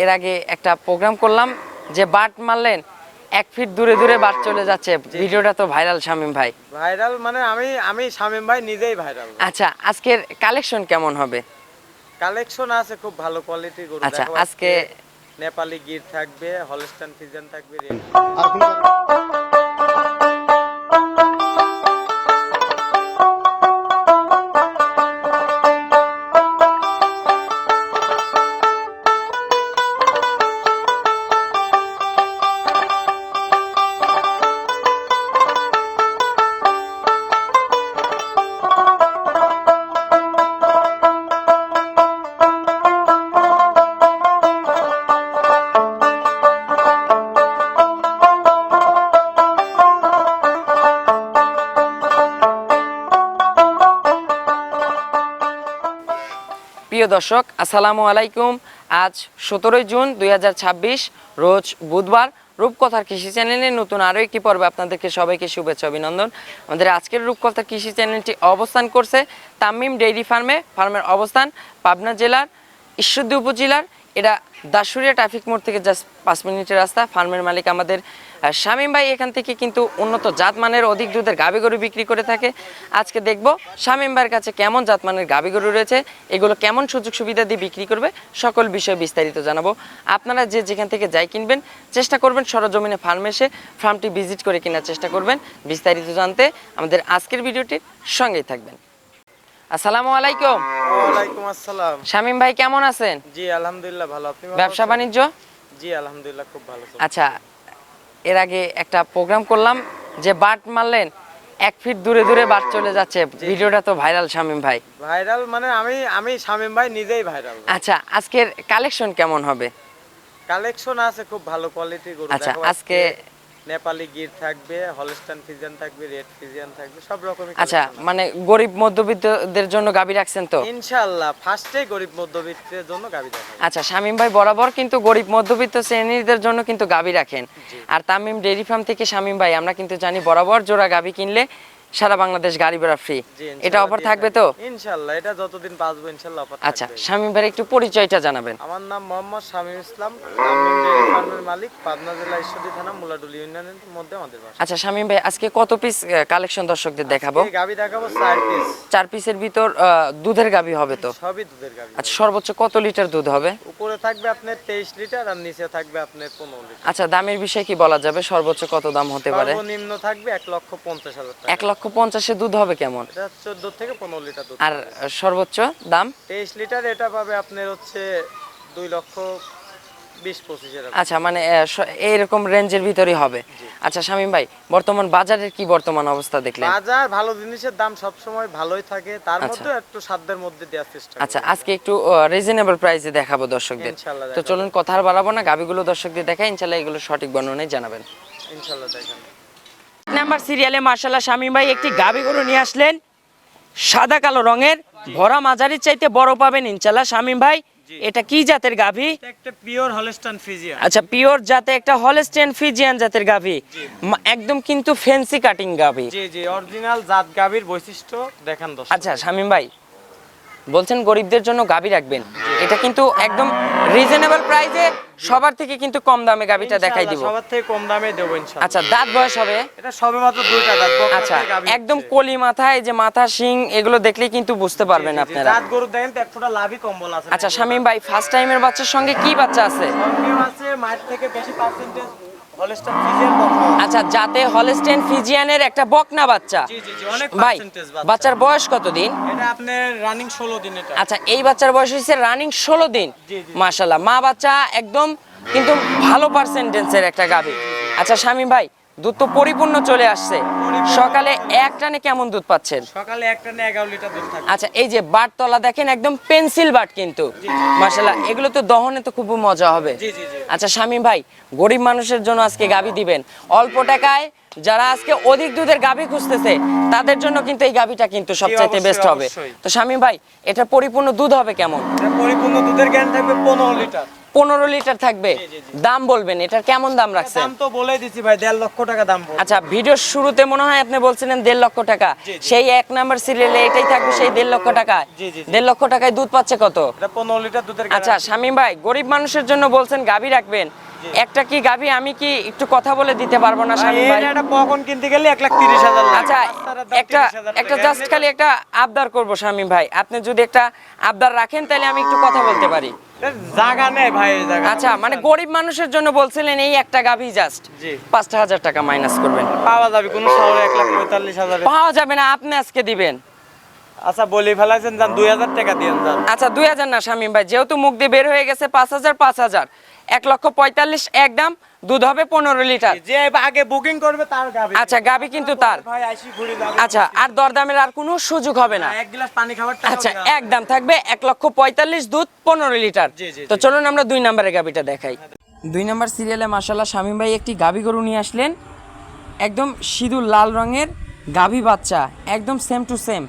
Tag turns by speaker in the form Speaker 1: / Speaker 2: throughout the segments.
Speaker 1: এর আগে একটা প্রোগ্রাম করলাম যে বাট মারলেন 1 ফিট দূরে দূরে বাট চলে যাচ্ছে, ভিডিওটা তো ভাইরাল শামীম ভাই।
Speaker 2: ভাইরাল মানে আমি শামীম ভাই নিজেই ভাইরাল।
Speaker 1: আচ্ছা, আজকের কালেকশন কেমন হবে?
Speaker 2: কালেকশন আছে খুব ভালো কোয়ালিটির গরু।
Speaker 1: আচ্ছা,
Speaker 2: দেখো
Speaker 1: আজকে
Speaker 2: নেপালি গির থাকবে, হলস্টাইন ফ্রিজিয়ান থাকবে।
Speaker 1: প্রিয় দর্শক, আসসালামু আলাইকুম। আজ 17 জুন 2026 রোজ বুধবার। রূপকথার কৃষি চ্যানেলের নতুন আরও একটি পর্বে আপনাদেরকে সবাইকে শুভেচ্ছা অভিনন্দন। আমাদের আজকের রূপকথার কৃষি চ্যানেলটি অবস্থান করছে তামিম ডেইরি ফার্মের অবস্থান পাবনা জেলার ঈশ্বরদী উপজেলার। এটা দাসুরিয়া ট্রাফিক মোড় থেকে জাস্ট 5 মিনিটের রাস্তা। ফার্মের মালিক আমাদের শামীম ভাই এখান থেকে কিন্তু উন্নত জাতমানের অধিক দুধের গাভী গরু বিক্রি করে থাকে। আজকে দেখব শামীম ভাইয়ের কাছে কেমন জাতমানের গাভী গরু রয়েছে, এগুলো কেমন সুযোগ সুবিধা দিয়ে বিক্রি করবে, সকল বিষয়ে বিস্তারিত জানাবো। আপনারা যে যেখান থেকে যাই কিনবেন চেষ্টা করবেন সরজমিনে ফার্মে এসে ফার্মটি ভিজিট করে কেনার চেষ্টা করবেন। বিস্তারিত জানতে আমাদের আজকের ভিডিওটির সঙ্গেই থাকবেন। আসসালামু আলাইকুম।
Speaker 2: ওয়ালাইকুম আসসালাম।
Speaker 1: শামীম ভাই কেমন আছেন?
Speaker 2: জি আলহামদুলিল্লাহ ভালো। আপনি ভালো
Speaker 1: ব্যবসা
Speaker 2: আছেন?
Speaker 1: বাণিজ্য?
Speaker 2: জি আলহামদুলিল্লাহ খুব ভালো চলছে।
Speaker 1: আচ্ছা, এর আগে একটা প্রোগ্রাম করলাম যে বাট মারলেন 1 ফিট দূরে দূরে বাট চলে যাচ্ছে, ভিডিওটা তো ভাইরাল শামীম ভাই।
Speaker 2: ভাইরাল মানে আমি শামীম ভাই নিজেই ভাইরাল।
Speaker 1: আচ্ছা, আজকের কালেকশন কেমন হবে?
Speaker 2: কালেকশন আছে খুব ভালো কোয়ালিটির গরু।
Speaker 1: আচ্ছা,
Speaker 2: দেখো
Speaker 1: আজকে
Speaker 2: নেপালি গির থাকবে, হলস্টাইন ফ্রিজিয়ান থাকবে, রেড ফ্রিজিয়ান থাকবে, সব রকমের।
Speaker 1: আচ্ছা, মানে গরিব মধ্যবিত্তদের জন্য গাভী রাখছেন তো?
Speaker 2: ইনশাআল্লাহ ফার্স্টে গরিব মধ্যবিত্তের জন্য গাভী দেখাবো।
Speaker 1: আচ্ছা, শামীম ভাই বরাবর কিন্তু গরিব মধ্যবিত্ত শ্রেণীদের জন্য কিন্তু গাভী রাখেন। আর তামিম ডেইরি ফার্ম থেকে শামীম ভাই আমরা কিন্তু জানি বরাবর জোড়া গাভী কিনলে সারা বাংলাদেশ গাড়ি ভাড়া ফ্রি। এটা অফার থাকবে তো?
Speaker 2: ইনশাআল্লাহ এটা যতদিন বাঁচবো ইনশাআল্লাহ অফার থাকবে।
Speaker 1: আচ্ছা, শামীম ভাই একটু পরিচয়টা জানাবেন।
Speaker 2: আমার নাম মোহাম্মদ শামীম ইসলাম, তামিম ডেইরি ফার্মের মালিক, পাবনা জেলা ঈশ্বরদী থানা মুলাডুলি ইউনিয়নের মধ্যে আমাদের বাসা।
Speaker 1: আচ্ছা শামীম ভাই, আজকে কত পিস কালেকশন দর্শকদের দেখাবো?
Speaker 2: এই গাভী দেখাবো 4 পিস।
Speaker 1: 4 পিসের ভিতর দুধের গাভী হবে তো?
Speaker 2: সবই দুধের গাভী।
Speaker 1: আচ্ছা, সর্বোচ্চ কত লিটার দুধ হবে?
Speaker 2: উপরে থাকবে আপনার 23 লিটার আর নিচে থাকবে আপনার 15 লিটার।
Speaker 1: আচ্ছা, দামের বিষয়ে কি বলা যাবে? সর্বোচ্চ কত দাম হতে পারে?
Speaker 2: সর্বনিম্ন থাকবে 1,50,000 টাকা।
Speaker 1: 1,50,000 দুধ হবে কেমন?
Speaker 2: এটা 14 থেকে 15 লিটার দুধ।
Speaker 1: আর সর্বোচ্চ দাম?
Speaker 2: 23 লিটার এটা পাবে আপনার হচ্ছে 2,20,25 এর।
Speaker 1: আচ্ছা, মানে এইরকম রেঞ্জের ভিতরেই হবে। আচ্ছা শামীম ভাই, বর্তমান বাজারের কি বর্তমান অবস্থা দেখলেন?
Speaker 2: বাজার ভালো জিনিসের দাম সব সময় ভালোই থাকে, তার মধ্যে একটু সাধ্যের মধ্যে দেওয়ার চেষ্টা করি।
Speaker 1: আচ্ছা, আজকে একটু রিজনেবল প্রাইসে দেখাবো দর্শকদের।
Speaker 2: ইনশাআল্লাহ
Speaker 1: তো চলুন কথা আর বাড়াবো না, গাভীগুলো দর্শকদের দেখাই, ইনশাআল্লাহ এগুলো সঠিক বর্ণনায় জানাবেন।
Speaker 2: ইনশাআল্লাহ দেখেন।
Speaker 1: নাম্বার সিরিয়ালে মাশাআল্লাহ শামীম ভাই একটি গাভী গরু নিয়ে আসলেন, সাদা কালো রঙের, ভরা মাঝারির চাইতে বড় পাবেন ইনশাআল্লাহ। শামীম ভাই, এটা কি জাতের গাভী?
Speaker 2: এটা একটা পিওর হলস্টাইন ফ্রিজিয়ান।
Speaker 1: আচ্ছা, পিওর জাতে একটা হলস্টেইন ফ্রিজিয়ান জাতের গাভী, একদম কিন্তু ফ্যান্সি কাটিং গাভী।
Speaker 2: জি জি, অরিজিনাল জাত গাভীর বৈশিষ্ট্য দেখান দর্শক।
Speaker 1: আচ্ছা শামীম ভাই, বলছেন গরিবদের জন্য গাভী রাখবেন, এটা কিন্তু একদম রিজনেবল প্রাইসে সবার থেকে কিন্তু কম দামে গাভীটা দেখাই দিব।
Speaker 2: সবার থেকে কম দামে দেব ইনশাআল্লাহ।
Speaker 1: আচ্ছা, দাঁত বয়স হবে?
Speaker 2: এটা সবেমাত্র 2টা দাঁত।
Speaker 1: আচ্ছা, একদম কলি মাথা, এই যে মাথা শিং এগুলো দেখলেই কিন্তু বুঝতে পারবেন আপনারা।
Speaker 2: জাত গরু দেখেন তো, এক ফোঁটা লাভই কম্বল আছে।
Speaker 1: আচ্ছা শামীম ভাই, ফার্স্ট টাইমের বাচ্চার সঙ্গে কি বাচ্চা আছে?
Speaker 2: সঙ্গে আছে মায়ের থেকে বেশি পার্সেন্টেজ হলস্টাইন ফ্রিজিয়ান বকনা।
Speaker 1: আচ্ছা, যাতে হলস্টেইন ফ্রিজিয়ানের একটা বকনা বাচ্চা।
Speaker 2: জি জি জি, অনেক
Speaker 1: ভাই,
Speaker 2: পার্সেন্টেজ
Speaker 1: বাচ্চার বয়স কত দিন?
Speaker 2: এটা আপনার রানিং 16 দিন এটা।
Speaker 1: আচ্ছা, এই বাচ্চার বয়স হচ্ছে রানিং 16 দিন।
Speaker 2: জি, জি।
Speaker 1: মাশাআল্লাহ, মা বাচ্চা একদম কিন্তু ভালো পার্সেন্টেজের একটা গাভী। আচ্ছা শামীম ভাই, দুধ তো পরিপূর্ণ চলে আসছে, সকালে এক টানে কেমন দুধ পাচ্ছেন?
Speaker 2: সকালে একটা না 11 লিটার দুধ থাকে।
Speaker 1: আচ্ছা, এই যে বাট তলা দেখেন একদম পেন্সিল বাট কিন্তু, মাশাআল্লাহ এগুলো তো দহনে তো খুব মজা হবে।
Speaker 2: জি জি জি।
Speaker 1: আচ্ছা শামীম ভাই, গরিব মানুষের জন্য আজকে গাভী দিবেন অল্প টাকায়, যারা আজকে অধিক দুধের গাভী খুঁজতেছে তাদের জন্য কিন্তু এই গাভীটা কিন্তু সবচাইতে বেস্ট হবে।
Speaker 2: অবশ্যই।
Speaker 1: তো শামীম ভাই, এটা পরিপূর্ণ দুধ হবে কেমন?
Speaker 2: এটা পরিপূর্ণ দুধের জ্ঞান থাকবে 15 লিটার।
Speaker 1: 15 লিটার থাকবে।
Speaker 2: জি, জি, জি।
Speaker 1: দাম বলবেন, এটার কেমন দাম রাখছেন?
Speaker 2: দাম তো বলেই দিছি ভাই, 1.5 লক্ষ টাকা দাম বলবো।
Speaker 1: আচ্ছা, ভিডিওর শুরুতে মনে হয় আপনি বলছিলেন 1.5 লক্ষ টাকা।
Speaker 2: জি, জি।
Speaker 1: সেই 1 নাম্বার সিরিয়ালে এটাই থাকবে সেই 1.5 লক্ষ টাকা।
Speaker 2: জি, জি, জি।
Speaker 1: 1.5 লক্ষ টাকায় দুধ পাচ্ছে কত?
Speaker 2: এটা 15 লিটার দুধের
Speaker 1: আচ্ছা
Speaker 2: গ্যারান্টি।
Speaker 1: শামীম ভাই, গরিব মানুষের জন্য বলছেন গাভী রাখবেন,
Speaker 2: জি।
Speaker 1: একটা কি গাভী আমি কি একটু কথা বলে দিতে পারবো না শামীম ভাই?
Speaker 2: এটা কখন কিনতে গেলে 1,30,000 লাগে।
Speaker 1: আচ্ছা,
Speaker 2: বাচ্চাটার দাম
Speaker 1: একটা
Speaker 2: 30,000
Speaker 1: একটা
Speaker 2: টাকা।
Speaker 1: জাস্ট খালি একটা আবদার করব শামীম ভাই, আপনি যদি একটা আবদার রাখেন তাহলে আমি একটু কথা বলতে পারি।
Speaker 2: এর জায়গা নেই ভাই, এই জায়গা।
Speaker 1: আচ্ছা, মানে গরিব মানুষের জন্য বলছিলেন এই একটা গাভী জাস্ট
Speaker 2: জি।
Speaker 1: 5,000 টাকা মাইনাস করবেন।
Speaker 2: পাওয়া যাবে কোন শহরে 1,45,000 এ?
Speaker 1: পাওয়া যাবে না, আপনি আজকে দিবেন।
Speaker 2: আচ্ছা বলি ফেলাইছেন, যান 2,000 টাকা দিয়েন যান।
Speaker 1: আচ্ছা 2,000 না শামীম ভাই, যেহেতু মুখ দিয়ে বের হয়ে গেছে 5,000 5,000, 1,45,000 একদম, দুধ হবে 15 লিটার।
Speaker 2: যে আগে বুকিং করবে তার গাবি।
Speaker 1: আচ্ছা, গাভী কিন্তু তার।
Speaker 2: ভাই আইসি ঘুরে যাবে।
Speaker 1: আচ্ছা, আর দরদামের আর কোনো সুযোগ হবে না।
Speaker 2: এক গ্লাস পানি খাবার টাকা।
Speaker 1: আচ্ছা, একদম থাকবে 1,45,000, দুধ 15 লিটার।
Speaker 2: জি, জি,
Speaker 1: তো
Speaker 2: জি।
Speaker 1: চলুন আমরা 2 নম্বরের গাভীটা দেখাই। 2 নম্বর সিরিয়ালে মাশাআল্লাহ শামীম ভাই একটি গাভী গরু নিয়ে আসলেন, একদম সিঁদুর লাল রঙের গাভী বাচ্চা, একদম সেম টু সেম।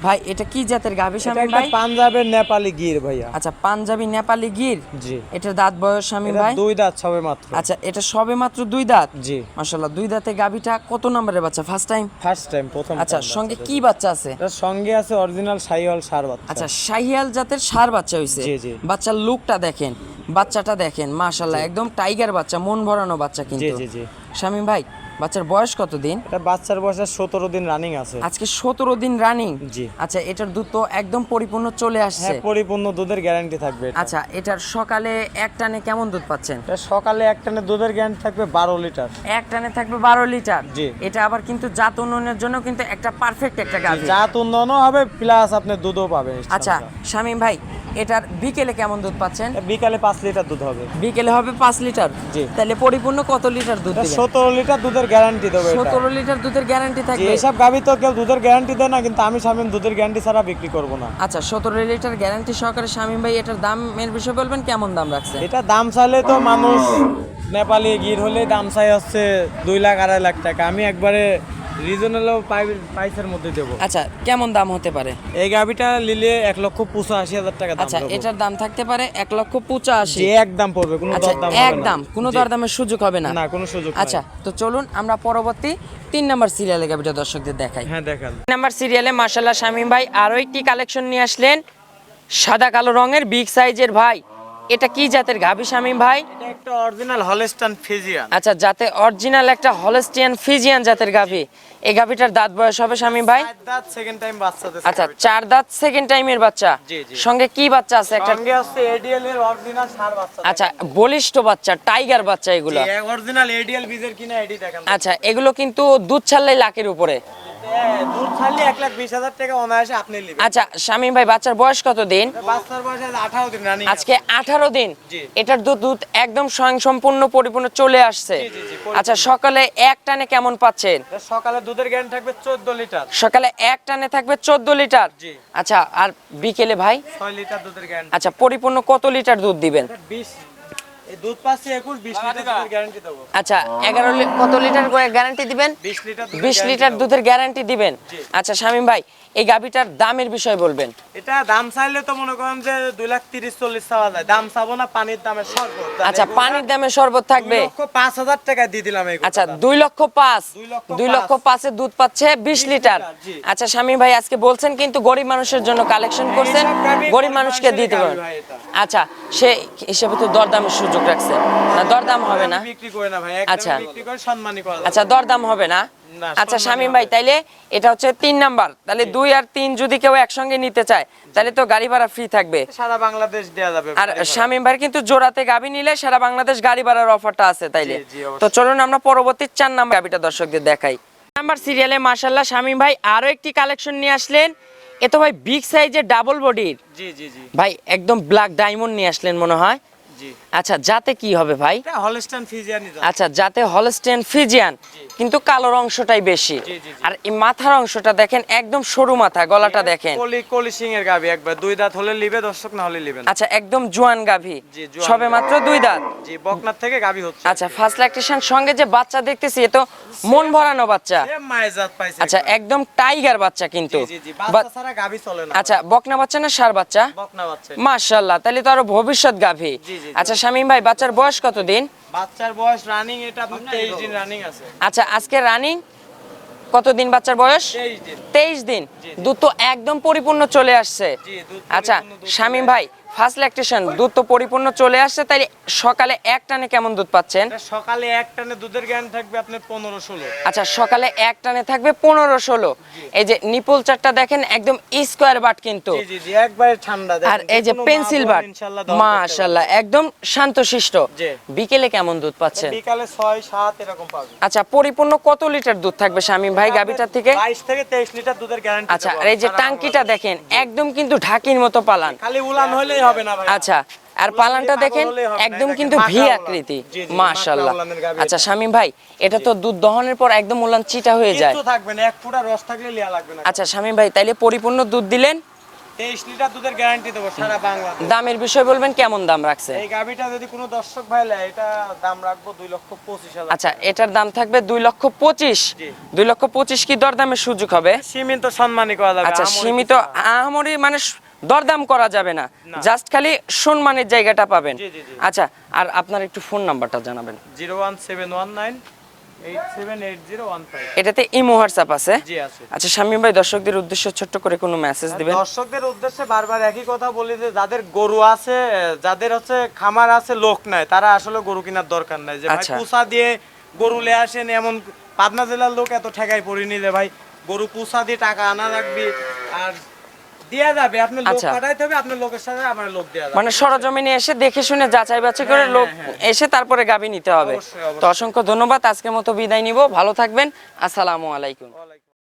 Speaker 1: ভাই এটা কি জাতের গাভী
Speaker 2: এটা
Speaker 1: শামীম
Speaker 2: একটা
Speaker 1: ভাই?
Speaker 2: পাঞ্জাবের নেপালি গির ভাইয়া।
Speaker 1: আচ্ছা, পাঞ্জাবি নেপালি গির।
Speaker 2: জি।
Speaker 1: এটার দাঁত বয়স শামীম
Speaker 2: এটা
Speaker 1: ভাই?
Speaker 2: 2 দাঁত সবে মাত্র।
Speaker 1: আচ্ছা, এটা সবে মাত্র 2 দাঁত।
Speaker 2: জি।
Speaker 1: মাশাআল্লাহ, 2 দাঁতে গাভীটা কত নম্বরের বাচ্চা, ফার্স্ট টাইম?
Speaker 2: ফার্স্ট টাইম, প্রথম।
Speaker 1: আচ্ছা,
Speaker 2: time
Speaker 1: সঙ্গে
Speaker 2: বাচ্চাটা।
Speaker 1: কি বাচ্চা আছে?
Speaker 2: এটার সঙ্গে আছে অরিজিনাল শাহিওয়াল ষাঁড় বাচ্চা।
Speaker 1: আচ্ছা, শাহিয়াল জাতের ষাঁড় বাচ্চা হইছে।
Speaker 2: জি, জি।
Speaker 1: বাচ্চার লুকটা দেখেন, বাচ্চাটা দেখেন, মাশাআল্লাহ একদম টাইগার বাচ্চা, মন ভরানো বাচ্চা কিন্তু।
Speaker 2: জি, জি, জি।
Speaker 1: শামীম ভাই, বাচ্চার বয়স কত দিন?
Speaker 2: এটা বাচ্চার বয়স 17 দিন রানিং আছে।
Speaker 1: আজকে 17 দিন রানিং।
Speaker 2: জি।
Speaker 1: আচ্ছা, এটার দুধ তো একদম পরিপূর্ণ চলে আসছে।
Speaker 2: হ্যাঁ, পরিপূর্ণ দুধের গ্যারান্টি থাকবে এটা।
Speaker 1: আচ্ছা, এটার সকালে এক টানে কেমন দুধ পাচ্ছেন?
Speaker 2: এটা সকালে এক টানে দুধের গ্যারান্টি থাকবে 12 লিটার।
Speaker 1: এক টানে থাকবে 12 লিটার।
Speaker 2: জি।
Speaker 1: এটা আবার কিন্তু জাত উন্নয়নের জন্য কিন্তু একটা পারফেক্ট একটা গাভী।
Speaker 2: জাত উন্নয়নও হবে, প্লাস আপনি দুধও পাবেন।
Speaker 1: আচ্ছা শামীম ভাই, এটার বিকেলে কেমন দুধ পাচ্ছেন?
Speaker 2: বিকালে 5 লিটার দুধ হবে।
Speaker 1: বিকেলে হবে 5 লিটার।
Speaker 2: জি।
Speaker 1: তাহলে পরিপূর্ণ কত লিটার দুধ
Speaker 2: এটা
Speaker 1: দিবেন?
Speaker 2: 17 লিটার দুধের গ্যারান্টি দেবে এটা।
Speaker 1: 17 লিটার দুধের গ্যারান্টি
Speaker 2: যে
Speaker 1: থাকবে।
Speaker 2: এসব গাভী তো কেউ দুধের গ্যারান্টি দেয় না, কিন্তু আমি শামীম দুধের গ্যারান্টি ছাড়া বিক্রি করব না।
Speaker 1: আচ্ছা, 17 লিটার গ্যারান্টি সহকারে শামীম ভাই এটার দামের বিষয় বলবেন, কেমন দাম রাখছে?
Speaker 2: এটা দাম চাইলে তো মানুষ নেপালি গির হলে দাম চাই হচ্ছে 2 লাখ 2.5 লাখ টাকা। আমি একবারে রিজনেবল প্রাইসের মধ্যে দেবো।
Speaker 1: আচ্ছা, কেমন দাম হতে পারে?
Speaker 2: এই গাভীটা নিলে 1,85,000 টাকা দাম।
Speaker 1: আচ্ছা,
Speaker 2: দেবো।
Speaker 1: এটার দাম থাকতে পারে 1,85,000।
Speaker 2: যে একদম পড়বে, কোনো
Speaker 1: আচ্ছা,
Speaker 2: দরদাম হবে না।
Speaker 1: একদম কোনো
Speaker 2: জি।
Speaker 1: দরদামের সুযোগ হবে না।
Speaker 2: না, কোনো সুযোগ
Speaker 1: আচ্ছা, তো চলুন আমরা পরবর্তী 3 নম্বর সিরিয়ালে গাভীটা দর্শকদের দেখাই।
Speaker 2: হ্যাঁ দেখান।
Speaker 1: 3 নম্বর সিরিয়ালে মাশাআল্লাহ শামীম ভাই আরো একটি কালেকশন নিয়ে আসলেন, সাদা কালো রঙের বিগ সাইজের। ভাই এটা কি জাতের গাভী শামীম ভাই?
Speaker 2: এটা একটা অরিজিনাল হলস্টাইন ফ্রিজিয়ান।
Speaker 1: আচ্ছা, যাতে অরিজিনাল একটা হলস্টিয়ান ফিজিয়ান জাতের গাভী। এই গাভীটার দাঁত বয়স হবে শামীম ভাই?
Speaker 2: 4 দাঁত, সেকেন্ড টাইম বাচ্চা দিছে।
Speaker 1: আচ্ছা, 4 দাঁত, সেকেন্ড টাইমের বাচ্চা।
Speaker 2: জি, জি।
Speaker 1: সঙ্গে কি বাচ্চা আছে একটা?
Speaker 2: সঙ্গে আছে এডিএল এর অরিজিনাল ষাঁড় বাচ্চা।
Speaker 1: আচ্ছা, বলিষ্ঠ বাচ্চা, টাইগার বাচ্চা এগুলো।
Speaker 2: জি, অরিজিনাল এডিএল বীজের কিনা এডি দেখেন।
Speaker 1: আচ্ছা, এগুলো কিন্তু দুধ ছাড়লেই লাখের উপরে।
Speaker 2: দুধ ছাড়লে 1,20,000 টাকা অনায়াসে আপনি নেবেন।
Speaker 1: আচ্ছা শামীম ভাই, বাচ্চার বয়স কত দিন?
Speaker 2: বাচ্চার বয়স 18 দিন রানিং।
Speaker 1: আজকে 18 দিন।
Speaker 2: জি।
Speaker 1: এটার দুধ একদম স্বয়ংসম্পূর্ণ পরিপূর্ণ চলে আসছে।
Speaker 2: জি, জি, জি, পরিপূর্ণ।
Speaker 1: আচ্ছা, সকালে এক টানে কেমন পাচ্ছেন?
Speaker 2: সকালে দুধের গ্যারান্টি থাকবে 14 লিটার।
Speaker 1: সকালে এক টানে থাকবে 14 লিটার।
Speaker 2: জি।
Speaker 1: আচ্ছা, আর বিকেলে ভাই?
Speaker 2: 6 লিটার দুধের গ্যারান্টি।
Speaker 1: আচ্ছা, পরিপূর্ণ কত লিটার দুধ দিবেন?
Speaker 2: 20 এই দুধ পাচ্ছে 20 লিটার দুধের গ্যারান্টি দেবো।
Speaker 1: আচ্ছা, কত লিটার করে গ্যারান্টি দিবেন?
Speaker 2: 20 লিটার
Speaker 1: 20 লিটার দুধের গ্যারান্টি দিবেন।
Speaker 2: জি।
Speaker 1: আচ্ছা শামীম ভাই, এই গাভীটার দামের বিষয় বলবেন।
Speaker 2: এটা দাম চাইলে তো মনে করেন যে 2,30,40 চাওয়া যায়। দাম চাবো না, পানির দামের শরবত।
Speaker 1: আচ্ছা, পানির দামে শরবত থাকবে।
Speaker 2: 2,05,000 টাকা দিয়ে দিলাম এই
Speaker 1: আচ্ছা,
Speaker 2: গরুটা।
Speaker 1: 2,05,000।
Speaker 2: 2,05,000
Speaker 1: 2,05,000 দুধ পাচ্ছে 20 লিটার।
Speaker 2: জি।
Speaker 1: আচ্ছা শামীম ভাই, আজকে বলছেন কিন্তু গরিব মানুষের জন্য কালেকশন করছেন,
Speaker 2: এইসব গাভী
Speaker 1: গরিব মানুষকে
Speaker 2: মানুষেরই
Speaker 1: দিতে
Speaker 2: গাভী
Speaker 1: পারেন।
Speaker 2: ভাই এটা।
Speaker 1: আচ্ছা, সে হিসেবে তো দরদামের সুযোগ রাখছে না? দরদাম হবে না?
Speaker 2: আমি বিক্রি করে না ভাই,
Speaker 1: আচ্ছা।
Speaker 2: একদম বিক্রি করে সম্মানী করা যাবে।
Speaker 1: আচ্ছা, দরদাম হবে না?
Speaker 2: না,
Speaker 1: আচ্ছা
Speaker 2: সম্মানী
Speaker 1: শামীম
Speaker 2: হবে।
Speaker 1: ভাই, তাইলে এটা হচ্ছে 3 নাম্বার, তাহলে 2 আর 3 যদি কেউ একসঙ্গে নিতে চায় তাহলে তো গাড়ি ভাড়া ফ্রি থাকবে।
Speaker 2: সারা বাংলাদেশ দেয়া যাবে।
Speaker 1: আর শামীম ভাই কিন্তু জোড়াতে গাভী নিলে সারা বাংলাদেশ গাড়ি ভাড়ার অফারটা আছে তাইলে।
Speaker 2: জি, জি, অবশ্যই।
Speaker 1: তো চলুন আমরা পরবর্তী 4 নাম্বার গাভীটা দর্শকদের দেখাই। নাম্বার সিরিয়ালে মাশাআল্লাহ শামীম ভাই আরো একটি কালেকশন নিয়ে আসলেন। এ তো ভাই বিগ সাইজের ডাবল বডির।
Speaker 2: জি, জি, জি,
Speaker 1: ভাই একদম ব্ল্যাক ডায়মন্ড নিয়ে আসলেন মনে হয়।
Speaker 2: জি।
Speaker 1: আচ্ছা, যাতে কি হবে ভাই?
Speaker 2: এটা হলস্টাইন ফ্রিজিয়ানই দাম।
Speaker 1: আচ্ছা, যাতে হলস্টেইন ফ্রিজিয়ান, কিন্তু কালোর অংশটাই বেশি।
Speaker 2: জি, জি, জি।
Speaker 1: আর এই মাথার অংশটা দেখেন, একদম সরু মাথা, গলাটা দেখেন।
Speaker 2: কলি সিং এর গাবি, একবার 2 দাঁত হলে লিবে দর্শক, না হলে লিবেন।
Speaker 1: আচ্ছা, একদম জোয়ান গাভী,
Speaker 2: জি, জোয়ান
Speaker 1: সবে
Speaker 2: গাভী।
Speaker 1: মাত্র 2 দাঁত।
Speaker 2: জি, বকনার থেকে গাবি হচ্ছে।
Speaker 1: আচ্ছা, ফার্স্ট ল্যাকটেশন সঙ্গে যে বাচ্চা দেখতেছি এ তো মন ভরানো বাচ্চা।
Speaker 2: সেম মায়ের জাত পাইছে।
Speaker 1: আচ্ছা, একদম টাইগার বাচ্চা কিন্তু।
Speaker 2: জি, জি, জি, বাচ্চা ছাড়া গাবি চলে না।
Speaker 1: আচ্ছা, বকনা বাচ্চা না ষাঁড় বাচ্চা?
Speaker 2: বকনা বাচ্চা।
Speaker 1: মাশাআল্লাহ, তাহলে তো আরো ভবিষ্যৎ গাভী।
Speaker 2: জি, জি, জি।
Speaker 1: আচ্ছা শামীম ভাই, বাচ্চার বয়স কত দিন?
Speaker 2: বাচ্চার বয়স রানিং এটা আপনার 23 দিন রানিং আছে।
Speaker 1: আচ্ছা আজকে রানিং কতদিন বাচ্চার বয়স?
Speaker 2: 23 দিন।
Speaker 1: 23 দিন। দুধ তো একদম পরিপূর্ণ চলে আসছে।
Speaker 2: জি, দুধ
Speaker 1: আচ্ছা
Speaker 2: পরিপূর্ণ দুধ
Speaker 1: শামীম
Speaker 2: চলে
Speaker 1: ভাই, ফার্স্ট ল্যাকটেশন দুধ তো পরিপূর্ণ চলে আসছে, তাই সকালে এক টানে কেমন দুধ পাচ্ছেন?
Speaker 2: এটা সকালে এক টানে দুধের গ্যারান্টি থাকবে আপনার 15-16।
Speaker 1: আচ্ছা সকালে এক টানে থাকবে 15-16। এই যে নিপল চারটা দেখেন একদম স্কোয়ার বাট কিন্তু,
Speaker 2: জি জি জি, একবারে ঠান্ডা দেখেন।
Speaker 1: আর এই যে
Speaker 2: কোনো
Speaker 1: পেন্সিল
Speaker 2: মা
Speaker 1: বাট
Speaker 2: বোন ইনশাআল্লাহ দহন করতে
Speaker 1: মাশাআল্লাহ একদম শান্তশিষ্ট।
Speaker 2: জি।
Speaker 1: বিকেলে কেমন দুধ
Speaker 2: পারবে।
Speaker 1: পাচ্ছেন?
Speaker 2: বিকালে 6-7 এরকম পাবে।
Speaker 1: আচ্ছা পরিপূর্ণ কত লিটার দুধ থাকবে শামীম ভাই গাবিটার থেকে?
Speaker 2: 22 থেকে 23 লিটার দুধের গ্যারান্টি।
Speaker 1: আচ্ছা আর এই যে টাঙ্কিটা দেখেন একদম কিন্তু ঢাকির মতো পালান।
Speaker 2: খালি উলান হলেই হবে না ভাই।
Speaker 1: আচ্ছা আর পালানটা দেখেন একদম কিন্তু ভি আকৃতি মাশাআল্লাহ। আচ্ছা শামীম ভাই, এটা তো দুধ দহনের পর একদম উলান চিটা হয়ে যায়।
Speaker 2: কিছু থাকবে না, এক ফোঁটা রস থাকলে লিয়া লাগবে না।
Speaker 1: আচ্ছা শামীম ভাই, তাইলে পরিপূর্ণ দুধ দিলেন,
Speaker 2: 23 লিটার দুধের গ্যারান্টি দেবো সারা বাংলাদেশ।
Speaker 1: দামের বিষয় বলবেন কেমন দাম রাখছে?
Speaker 2: এই গাবিটা যদি কোনো দর্শক ভাই নেয়, এটা দাম রাখবো 2,25,000।
Speaker 1: আচ্ছা এটার দাম থাকবে 2,25,000।
Speaker 2: জি।
Speaker 1: 2,25,000 কি দরদামের সুযোগ হবে?
Speaker 2: সীমিত সম্মানই করা যাবে।
Speaker 1: আচ্ছা
Speaker 2: আমরি
Speaker 1: সীমিত
Speaker 2: কিছু না।
Speaker 1: আহামরি মানে দরদাম করা যাবে না,
Speaker 2: না।
Speaker 1: জাস্ট খালি সম্মানের জায়গাটা পাবেন।
Speaker 2: জি, জি, জি।
Speaker 1: আচ্ছা আর আপনার একটু ফোন নাম্বারটা জানাবেন।
Speaker 2: 01719878015।
Speaker 1: এটাতে ইমো হোয়াটসঅ্যাপ আছে?
Speaker 2: জি আছে।
Speaker 1: আচ্ছা শামীম ভাই, দর্শকদের উদ্দেশ্যে ছোট্ট করে কোনো মেসেজ দিবেন?
Speaker 2: দর্শকদের উদ্দেশ্যে বারবার একই কথা বলি যে যাদের গরু আছে, যাদের হচ্ছে খামার আছে, লোক নাই, তারা আসলে গরু কেনার দরকার নাই। যে ভাই
Speaker 1: আচ্ছা।
Speaker 2: পুষা দিয়ে গরু লে আসেন, এমন পাবনা জেলার লোক এত ঠেকাই পড়িনি যে ভাই গরু পুষা দিয়ে টাকা আনা রাখবি আর দেয়া যাবে। আপনি লোক
Speaker 1: আচ্ছা।
Speaker 2: পাঠাইতে হবে, আপনার লোকের সাথে আমার লোক দেয়া যাবে।
Speaker 1: মানে সরজমিনে এসে দেখে শুনে যাচাই বাছাই করে
Speaker 2: হ্যাঁ,
Speaker 1: লোক
Speaker 2: হ্যাঁ।
Speaker 1: এসে তারপরে গাবি নিতে হবে।
Speaker 2: অবশ্যই, অবশ্যই।
Speaker 1: তো অসংখ্য ধন্যবাদ, আজকের মতো বিদায় নিব, ভালো থাকবেন, আসসালামু আলাইকুম।
Speaker 2: ওয়ালাইকুম।